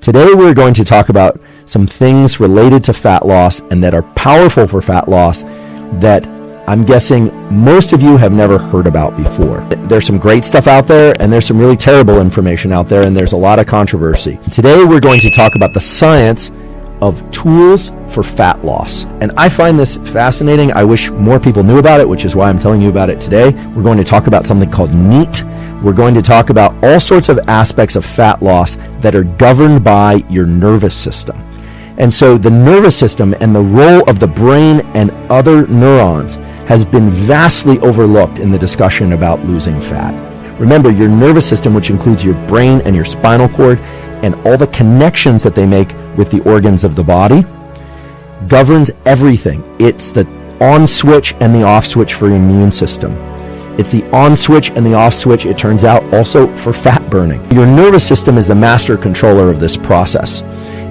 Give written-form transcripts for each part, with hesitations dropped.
Today we're going to talk about some things related to fat loss and that are powerful for fat loss that I'm guessing most of you have never heard about before. There's some great stuff out there and there's some really terrible information out there and there's a lot of controversy. Today we're going to talk about the science of tools for fat loss. And I find this fascinating. I wish more people knew about it, which is why I'm telling you about it today. We're going to talk about something called NEAT. We're going to talk about all sorts of aspects of fat loss that are governed by your nervous system. And so the nervous system and the role of the brain and other neurons has been vastly overlooked in the discussion about losing fat. Remember, your nervous system, which includes your brain and your spinal cord and all the connections that they make with the organs of the body, governs everything. It's the on switch and the off switch for your immune system. It's the on switch and the off switch, it turns out, also for fat burning. Your nervous system is the master controller of this process,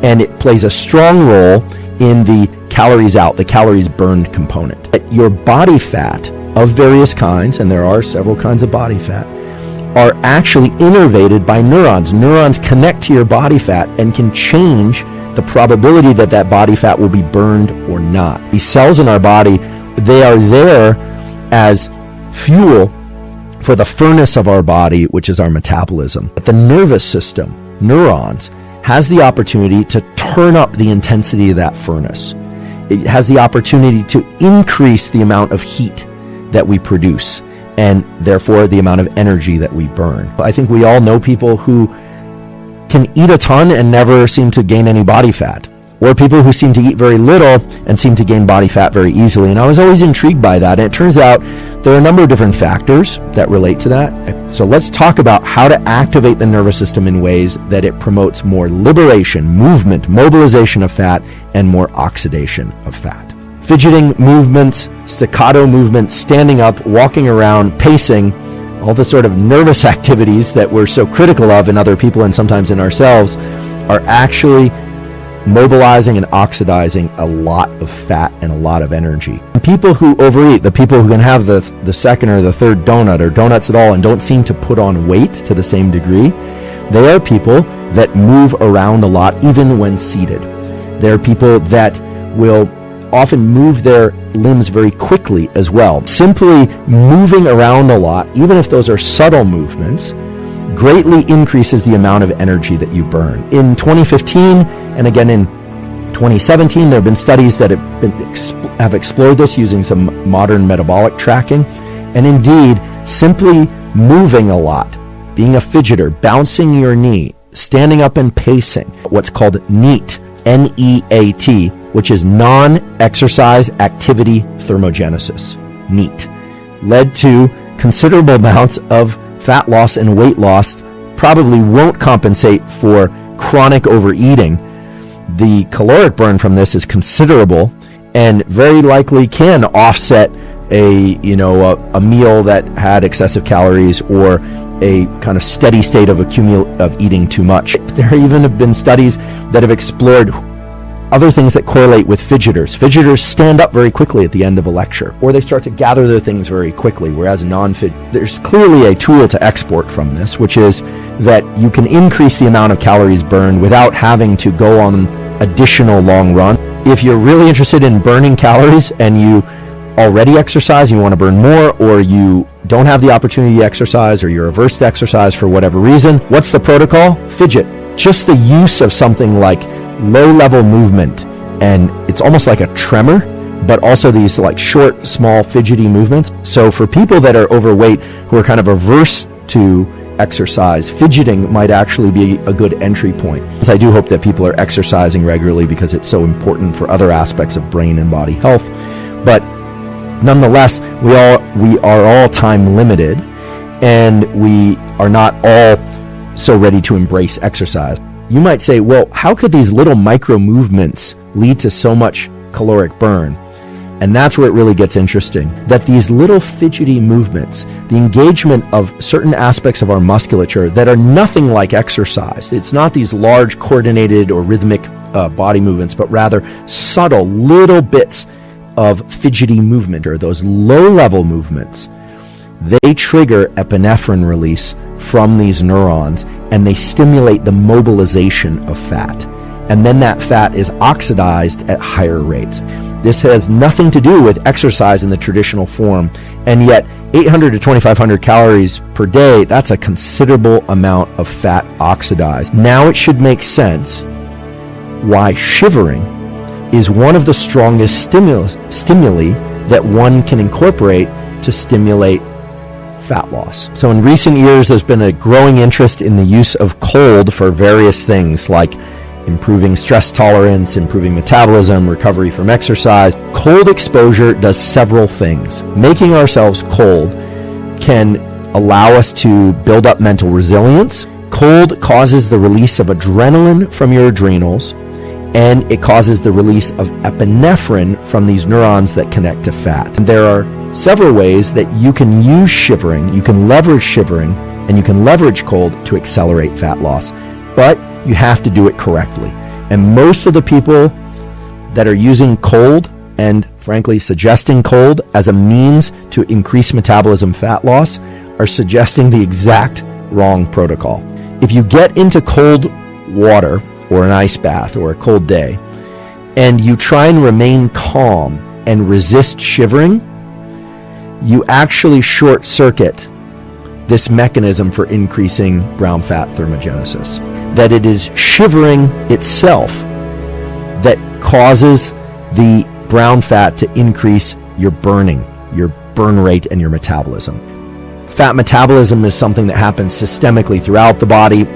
and it plays a strong role in the calories out, the calories burned component. Your body fat of various kinds, and there are several kinds of body fat, are actually innervated by neurons. Neurons connect to your body fat and can change the probability that that body fat will be burned or not. These cells in our body, they are there as fuel for the furnace of our body, which is our metabolism. But the nervous system, neurons, has the opportunity to turn up the intensity of that furnace. It has the opportunity to increase the amount of heat that we produce and therefore the amount of energy that we burn. I think we all know people who can eat a ton and never seem to gain any body fat, or people who seem to eat very little and seem to gain body fat very easily. And I was always intrigued by that. And it turns out there are a number of different factors that relate to that. So let's talk about how to activate the nervous system in ways that it promotes more liberation, movement, mobilization of fat, and more oxidation of fat. Fidgeting movements, staccato movements, standing up, walking around, pacing, all the sort of nervous activities that we're so critical of in other people and sometimes in ourselves are actually mobilizing and oxidizing a lot of fat and a lot of energy. People who overeat, the people who can have the second or the third donut or donuts at all and don't seem to put on weight to the same degree, they are people that move around a lot even when seated. They're people that will often move their limbs very quickly as well. Simply moving around a lot, even if those are subtle movements, greatly increases the amount of energy that you burn. In 2015 and again in 2017, there have been studies that have explored this using some modern metabolic tracking. And indeed, simply moving a lot, being a fidgeter, bouncing your knee, standing up and pacing, what's called NEAT, N-E-A-T, which is non-exercise activity thermogenesis, NEAT, led to considerable amounts of fat loss and weight loss. Probably won't compensate for chronic overeating. The caloric burn from this is considerable and very likely can offset a meal that had excessive calories or a kind of steady state of eating too much. There even have been studies that have explored other things that correlate with fidgeters. Fidgeters stand up very quickly at the end of a lecture, or they start to gather their things very quickly, whereas there's clearly a tool to export from this, which is that you can increase the amount of calories burned without having to go on additional long run. If you're really interested in burning calories and you already exercise, you want to burn more, or you don't have the opportunity to exercise, or you're averse to exercise for whatever reason, what's the protocol? Fidget. Just the use of something like low-level movement, and it's almost like a tremor, but also these like short, small, fidgety movements. So for people that are overweight who are kind of averse to exercise, fidgeting might actually be a good entry point. So I do hope that people are exercising regularly because it's so important for other aspects of brain and body health. But nonetheless, we are all time limited, and we are not all so ready to embrace exercise. You might say, well, how could these little micro movements lead to so much caloric burn? And that's where it really gets interesting, that these little fidgety movements, the engagement of certain aspects of our musculature that are nothing like exercise. It's not these large coordinated or rhythmic body movements, but rather subtle little bits of fidgety movement, or those low-level movements, they trigger epinephrine release from these neurons, and they stimulate the mobilization of fat. And then that fat is oxidized at higher rates. This has nothing to do with exercise in the traditional form, and yet 800 to 2,500 calories per day, that's a considerable amount of fat oxidized. Now it should make sense why shivering is one of the strongest stimuli that one can incorporate to stimulate fat loss. So in recent years, there's been a growing interest in the use of cold for various things like improving stress tolerance, improving metabolism, recovery from exercise. Cold exposure does several things. Making ourselves cold can allow us to build up mental resilience. Cold causes the release of adrenaline from your adrenals, and it causes the release of epinephrine from these neurons that connect to fat. And there are several ways that you can use shivering, you can leverage shivering, and you can leverage cold to accelerate fat loss. But you have to do it correctly. And most of the people that are using cold and frankly suggesting cold as a means to increase metabolism fat loss are suggesting the exact wrong protocol. If you get into cold water or an ice bath or a cold day and you try and remain calm and resist shivering, you actually short circuit this mechanism for increasing brown fat thermogenesis. That it is shivering itself that causes the brown fat to increase your burning, your burn rate, and your metabolism. Fat metabolism is something that happens systemically throughout the body.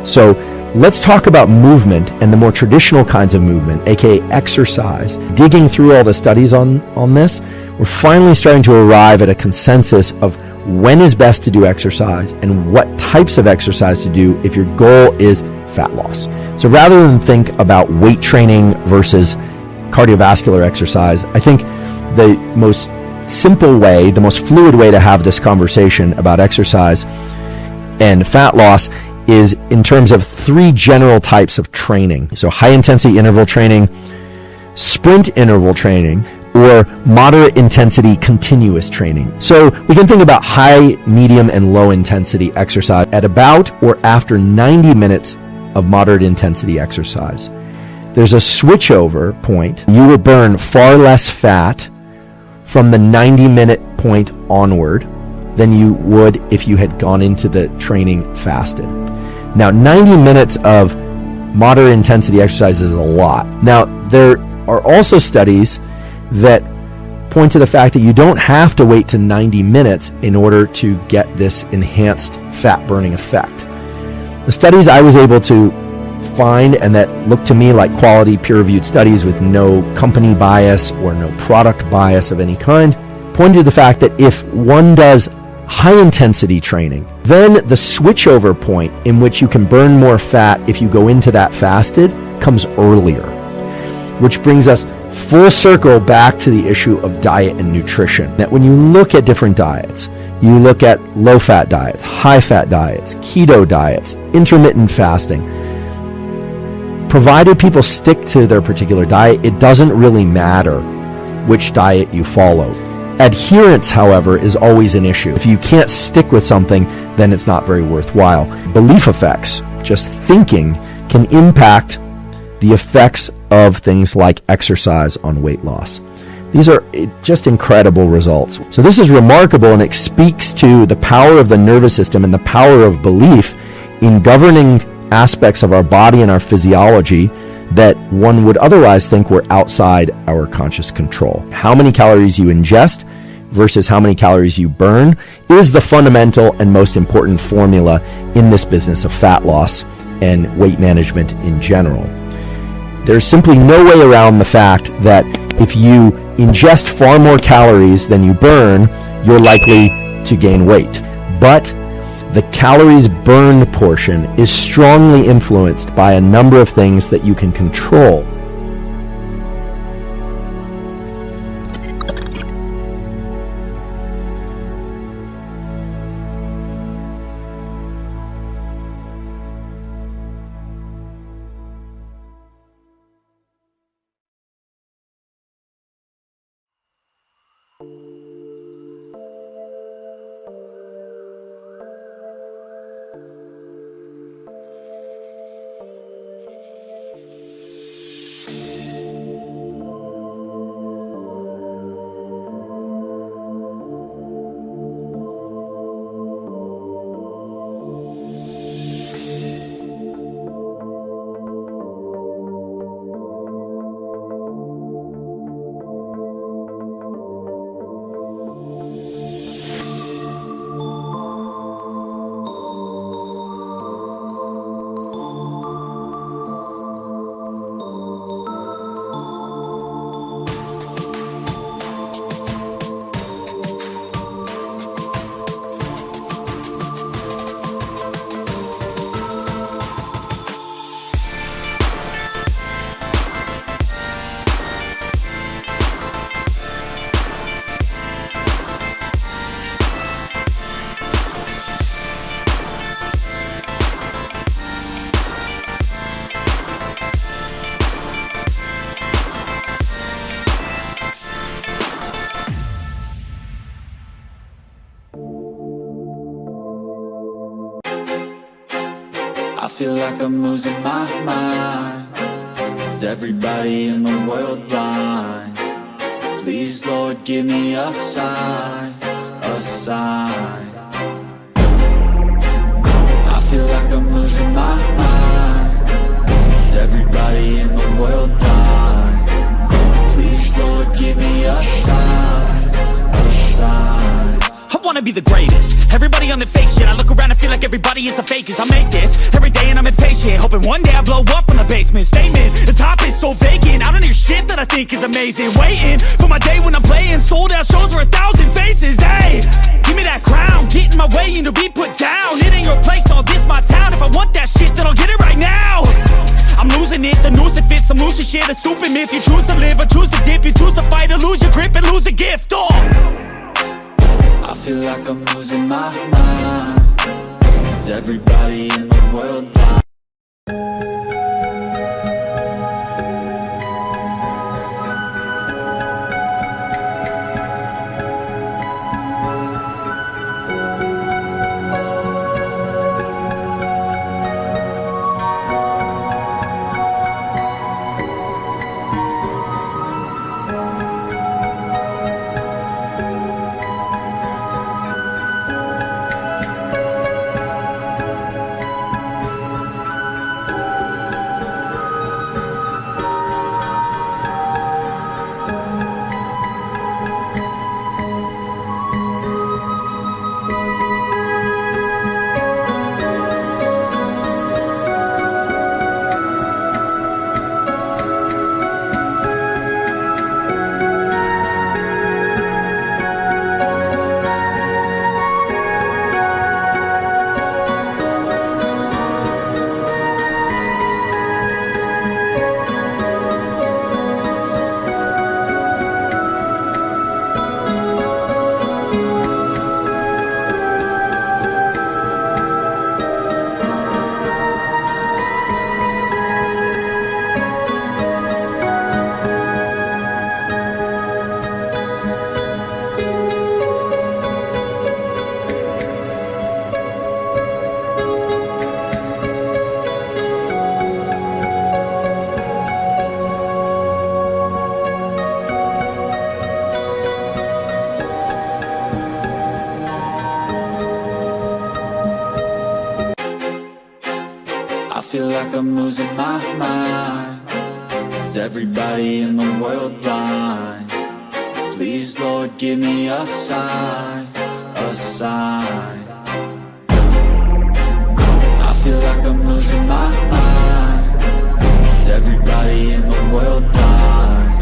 So let's talk about movement and the more traditional kinds of movement, aka exercise. Digging through all the studies on this, we're finally starting to arrive at a consensus of when is best to do exercise and what types of exercise to do if your goal is fat loss. So rather than think about weight training versus cardiovascular exercise, I think the most simple way, the most fluid way to have this conversation about exercise and fat loss is in terms of three general types of training. So high intensity interval training, sprint interval training, or moderate intensity continuous training. So we can think about high, medium, and low intensity exercise at about or after 90 minutes of moderate intensity exercise. There's a switchover point. You will burn far less fat from the 90-minute point onward than you would if you had gone into the training fasted. Now, 90 minutes of moderate intensity exercise is a lot. Now, there are also studies that point to the fact that you don't have to wait to 90 minutes in order to get this enhanced fat burning effect. The studies I was able to find and that looked to me like quality peer-reviewed studies with no company bias or no product bias of any kind pointed to the fact that if one does high intensity training, then the switchover point in which you can burn more fat if you go into that fasted comes earlier, which brings us full circle back to the issue of diet and nutrition. That when you look at different diets, you look at low-fat diets, high-fat diets, keto diets, intermittent fasting, provided people stick to their particular diet, it doesn't really matter which diet you follow. Adherence, however, is always an issue. If you can't stick with something, then it's not very worthwhile. Belief effects, just thinking, can impact the effects of things like exercise on weight loss. These are just incredible results. So this is remarkable, and it speaks to the power of the nervous system and the power of belief in governing aspects of our body and our physiology that one would otherwise think were outside our conscious control. How many calories you ingest versus how many calories you burn is the fundamental and most important formula in this business of fat loss and weight management in general. There's simply no way around the fact that if you ingest far more calories than you burn, you're likely to gain weight. But the calories burned portion is strongly influenced by a number of things that you can control. I feel like I'm losing my mind. Is everybody in the world blind? Please, Lord, give me a sign, a sign. I feel like I'm losing my mind. Is everybody in the world blind? Please, Lord, give me a sign, a sign. I wanna be the greatest. Everybody on the fake shit. I look around and feel like everybody is the fakest. I make this every day and I'm impatient, hoping one day I blow up from the basement. Statement, the top is so vacant. I don't hear shit that I think is amazing. Waiting for my day when I'm playing sold out shows for 1,000 faces. Hey, give me that crown, get in my way and to be put down. It ain't your place, no, this my town. If I want that shit, then I'll get it right now. I'm losing it, the noose it fits, some loose shit, a stupid myth. You choose to live or choose to dip, you choose to fight or lose your grip and lose a gift. I feel like I'm losing my mind. Is everybody in the world blind? I feel like I'm losing my mind. Is everybody in the world blind? Please, Lord, give me a sign, a sign. I feel like I'm losing my mind. Is everybody in the world blind?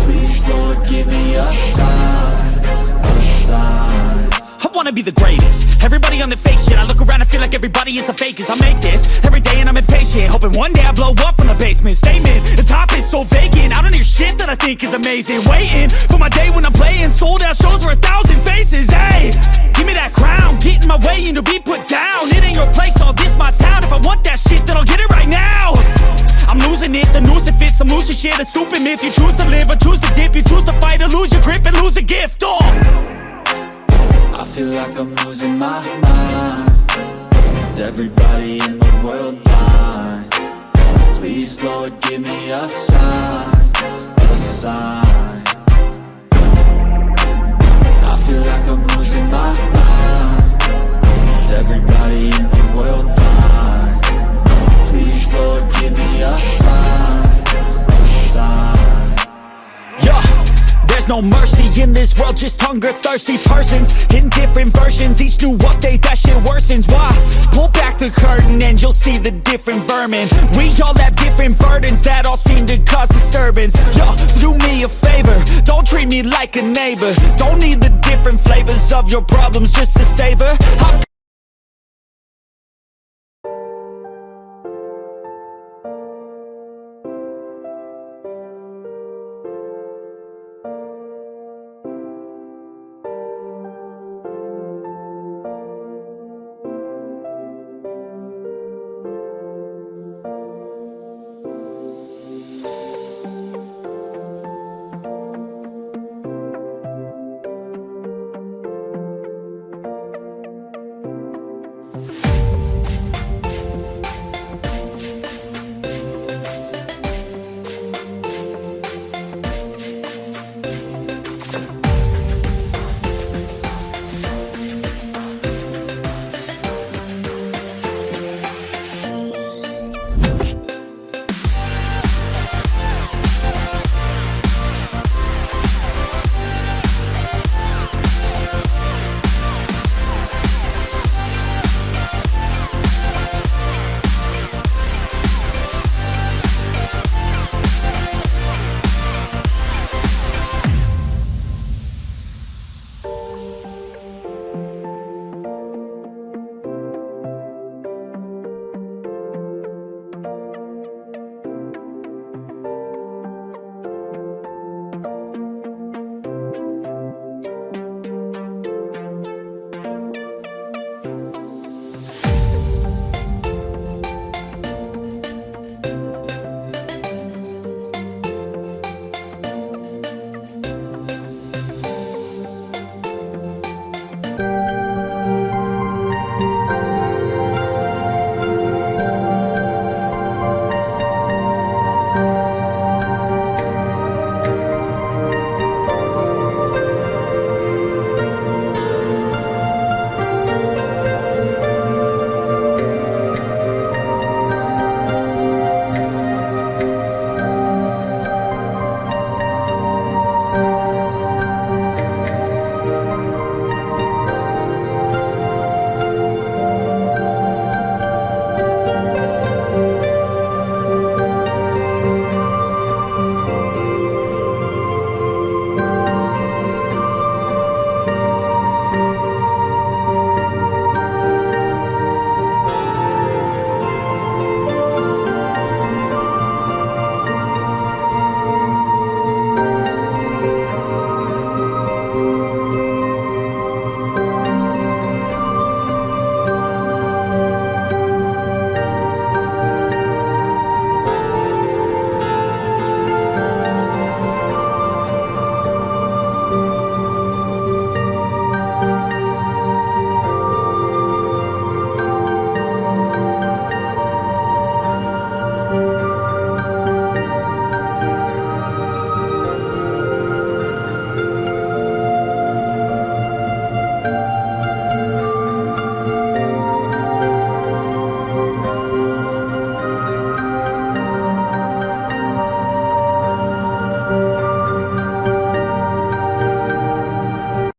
Please, Lord, give me a sign, a sign. I wanna be the greatest. Everybody on the fake shit. I look around and feel like everybody is the fakest. I make this every day and I'm impatient, hoping one day I blow up from the basement. Statement, the top is so vacant. I don't hear shit that I think is amazing. Waiting for my day when I'm playing sold out shows for 1,000 faces. Hey, give me that crown, get in my way and to be put down. It ain't your place, no, this my town. If I want that shit, then I'll get it right now. I'm losing it, the noose it fits, some loose shit, a stupid myth. You choose to live or choose to dip, you choose to fight or lose your grip and lose a gift. I feel like I'm losing my mind. Is everybody in the world blind? Please, Lord, give me a sign, a sign. I feel like I'm losing my mind. Is everybody in the world blind? Please, Lord, give me a sign, a sign. Yeah, there's no mercy in this world, just hunger-thirsty persons in different versions. Each new update, that shit worsens. Why? Pull back the curtain and you'll see the different vermin. We all have different burdens that all seem to cause disturbance. Yo, so do me a favor, don't treat me like a neighbor. Don't need the different flavors of your problems just to savor.